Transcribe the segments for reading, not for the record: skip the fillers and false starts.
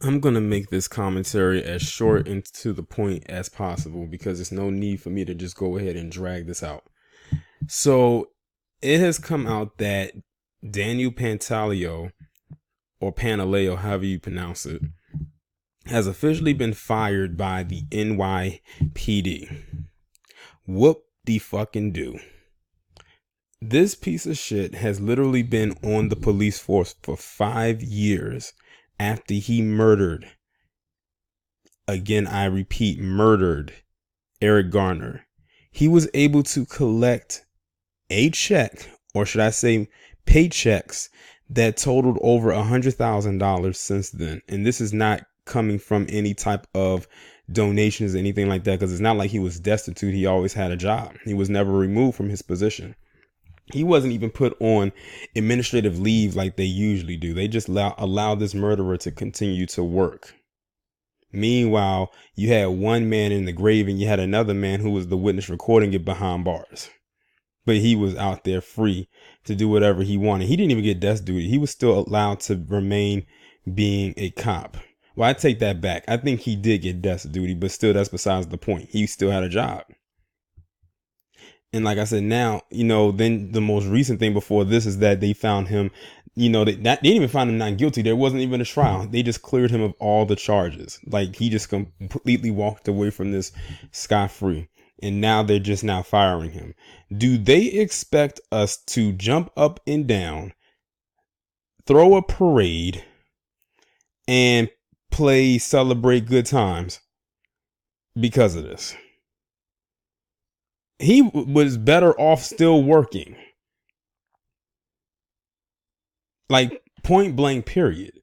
I'm going to make this commentary as short and to the point as possible because there's no need for me to just go ahead and drag this out. So it has come out that Daniel Pantaleo, or Pantaleo, however you pronounce it, has officially been fired by the NYPD. Whoop the fucking do. This piece of shit has literally been on the police force for 5 years after he murdered, again I repeat, murdered Eric Garner. He was able to collect a check, or should I say paychecks, that totaled over $100,000 since then. And this is not coming from any type of donations or anything like that, because it's not like he was destitute. He always had a job. He was never removed from his position. He wasn't even put on administrative leave like they usually do. They just allow this murderer to continue to work. Meanwhile, you had one man in the grave and you had another man who was the witness recording it behind bars. But he was out there free to do whatever he wanted. He didn't even get death duty. He was still allowed to remain being a cop. Well, I take that back. I think he did get death duty, but still, that's besides the point. He still had a job. And like I said, now, then the most recent thing before this is that they found him, they didn't even find him not guilty. There wasn't even a trial. They just cleared him of all the charges. Like, he just completely walked away from this scot-free. And now they're just now firing him. Do they expect us to jump up and down, throw a parade, and play Celebrate Good Times because of this? He was better off still working. Like, point blank, period.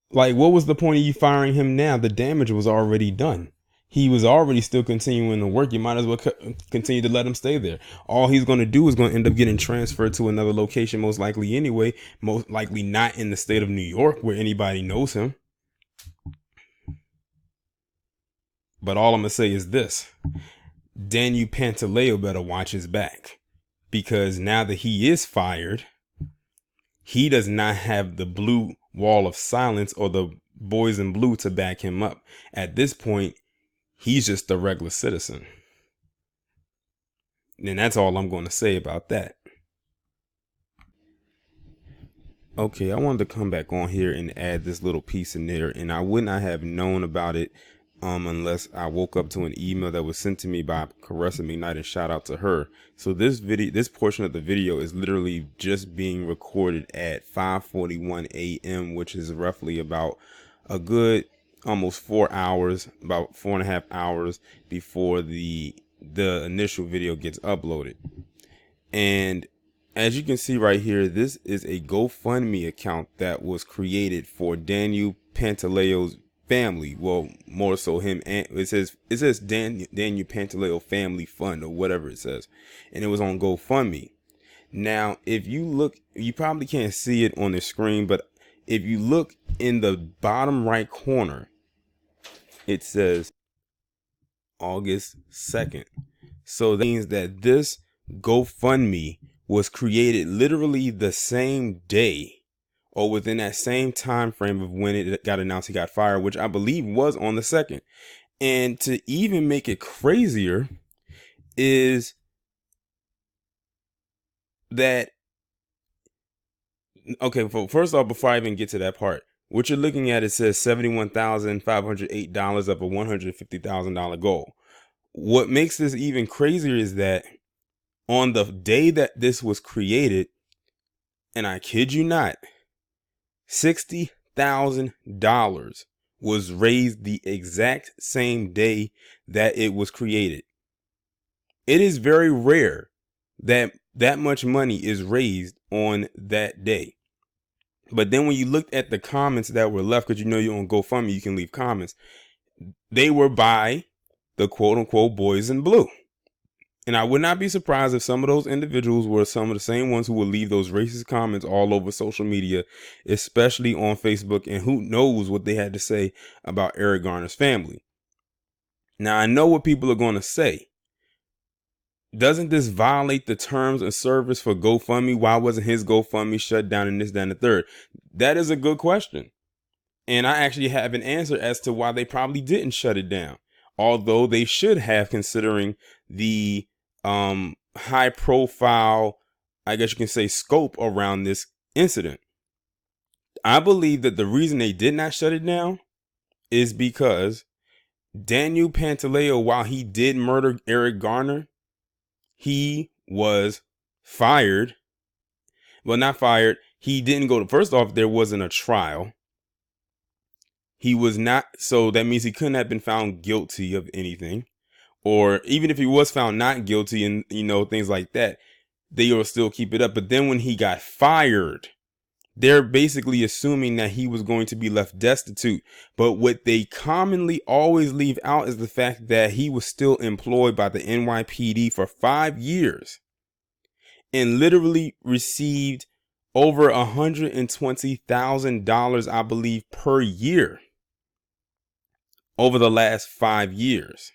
Like, what was the point of you firing him now? The damage was already done. He was already still continuing to work. You might as well continue to let him stay there. All he's going to do is going to end up getting transferred to another location, most likely anyway. Most likely not in the state of New York where anybody knows him. But all I'm going to say is this. Daniel Pantaleo better watch his back. Because now that he is fired, he does not have the blue wall of silence or the boys in blue to back him up. At this point, he's just a regular citizen. And that's all I'm going to say about that. Okay, I wanted to come back on here and add this little piece in there, and I would not have known about it unless I woke up to an email that was sent to me by Caressa McKnight, and shout out to her. So this portion of the video is literally just being recorded at 5:41 a.m., which is roughly about a good almost 4 hours, about 4.5 hours before the initial video gets uploaded. And as you can see right here, this is a GoFundMe account that was created for Daniel Pantaleo's family. Well, more so him, and it says Daniel Pantaleo Family Fund or whatever it says, and it was on GoFundMe. Now, if you look, you probably can't see it on the screen, but if you look in the bottom right corner, it says August 2nd. So that means that this GoFundMe was created literally the same day or within that same time frame of when it got announced he got fired, which I believe was on the 2nd. And to even make it crazier is that, okay, first off, before I even get to that part, what you're looking at, it says $71,508 of a $150,000 goal. What makes this even crazier is that on the day that this was created, and I kid you not, $60,000 was raised the exact same day that it was created. It is very rare that that much money is raised on that day. But then when you looked at the comments that were left, because you're on GoFundMe, you can leave comments. They were by the quote unquote boys in blue. And I would not be surprised if some of those individuals were some of the same ones who would leave those racist comments all over social media, especially on Facebook, and who knows what they had to say about Eric Garner's family. Now, I know what people are going to say. Doesn't this violate the terms of service for GoFundMe? Why wasn't his GoFundMe shut down and this, that, and the third? That is a good question. And I actually have an answer as to why they probably didn't shut it down, although they should have, considering the high profile, I guess you can say, scope around this incident. I believe that the reason they did not shut it down is because Daniel Pantaleo, while he did murder Eric Garner, he was fired. Well, not fired. He didn't go to, first off, there wasn't a trial. He was not, so that means he couldn't have been found guilty of anything. Or even if he was found not guilty and, things like that, they will still keep it up. But then when he got fired, they're basically assuming that he was going to be left destitute. But what they commonly always leave out is the fact that he was still employed by the NYPD for 5 years and literally received over $120,000, I believe, per year over the last 5 years.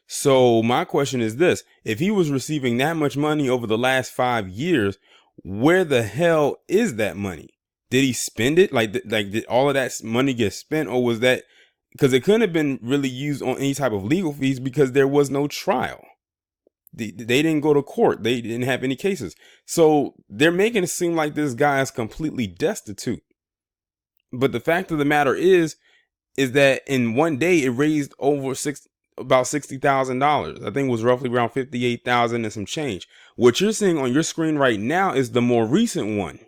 So my question is this: if he was receiving that much money over the last 5 years, where the hell is that money? Did he spend it? Like did all of that money get spent, or was that, because it couldn't have been really used on any type of legal fees because there was no trial. They didn't go to court. They didn't have any cases. So they're making it seem like this guy is completely destitute. But the fact of the matter is that in one day it raised about $60,000. I think it was roughly around 58,000 and some change. What you're seeing on your screen right now is the more recent one.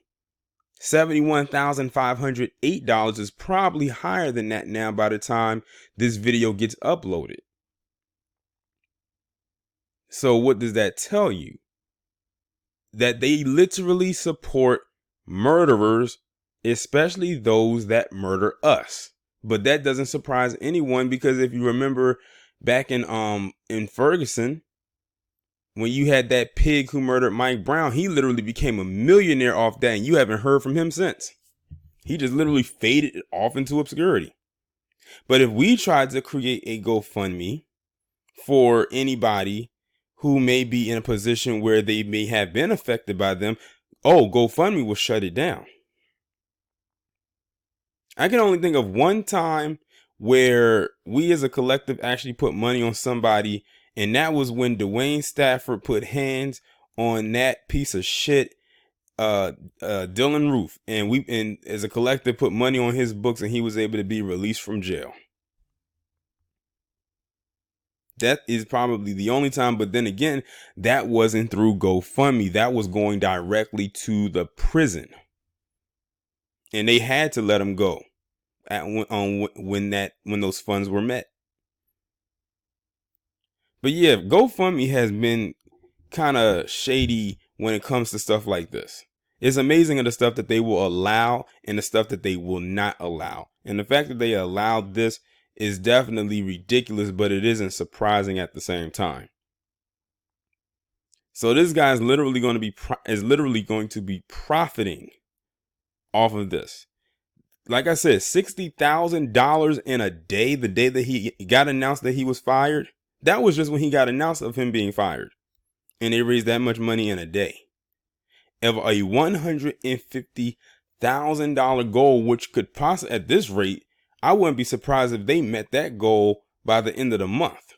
$71,508 is probably higher than that now by the time this video gets uploaded. So what does that tell you? That they literally support murderers, especially those that murder us. But that doesn't surprise anyone, because if you remember back in Ferguson, when you had that pig who murdered Mike Brown, he literally became a millionaire off that, and you haven't heard from him since. He just literally faded off into obscurity. But if we tried to create a GoFundMe for anybody who may be in a position where they may have been affected by them, GoFundMe will shut it down. I can only think of one time where we as a collective actually put money on somebody, and that was when Dwayne Stafford put hands on that piece of shit, Dylan Roof, and we as a collective put money on his books, and he was able to be released from jail. That is probably the only time, but then again, that wasn't through GoFundMe. That was going directly to the prison, and they had to let him go when those funds were met. But yeah, GoFundMe has been kind of shady when it comes to stuff like this. It's amazing at the stuff that they will allow and the stuff that they will not allow. And the fact that they allowed this is definitely ridiculous, but it isn't surprising at the same time. So this guy is literally going to be profiting off of this. Like I said, $60,000 in a day, the day that he got announced that he was fired. That was just when he got announced of him being fired. And they raised that much money in a day. Of a $150,000 goal, which could possibly, at this rate, I wouldn't be surprised if they met that goal by the end of the month.